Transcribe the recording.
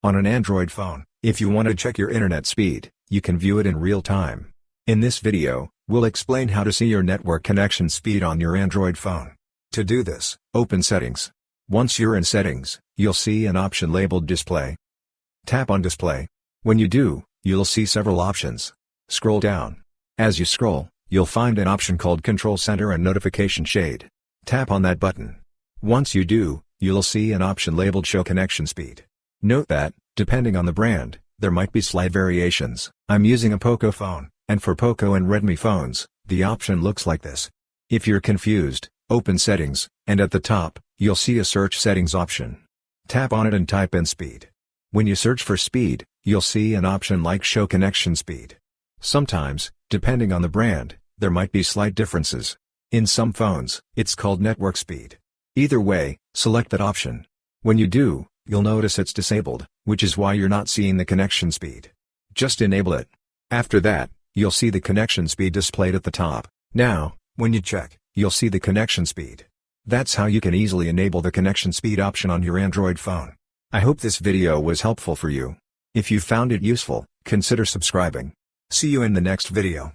On an Android phone, if you want to check your internet speed, you can view it in real time. In this video, we'll explain how to see your network connection speed on your Android phone. To do this, open Settings. Once you're in Settings, you'll see an option labeled Display. Tap on Display. When you do, you'll see several options. Scroll down. As you scroll, you'll find an option called Control Center and Notification Shade. Tap on that button. Once you do, you'll see an option labeled Show Connection Speed. Note that, depending on the brand, there might be slight variations. I'm using a Poco phone, and for Poco and Redmi phones, the option looks like this. If you're confused, open Settings, and at the top, you'll see a Search Settings option. Tap on it and type in Speed. When you search for speed, you'll see an option like Show Connection Speed. Sometimes, depending on the brand, there might be slight differences. In some phones, it's called Network Speed. Either way, select that option. When you do, you'll notice it's disabled, which is why you're not seeing the connection speed. Just enable it. After that, you'll see the connection speed displayed at the top. Now, when you check, you'll see the connection speed. That's how you can easily enable the connection speed option on your Android phone. I hope this video was helpful for you. If you found it useful, consider subscribing. See you in the next video.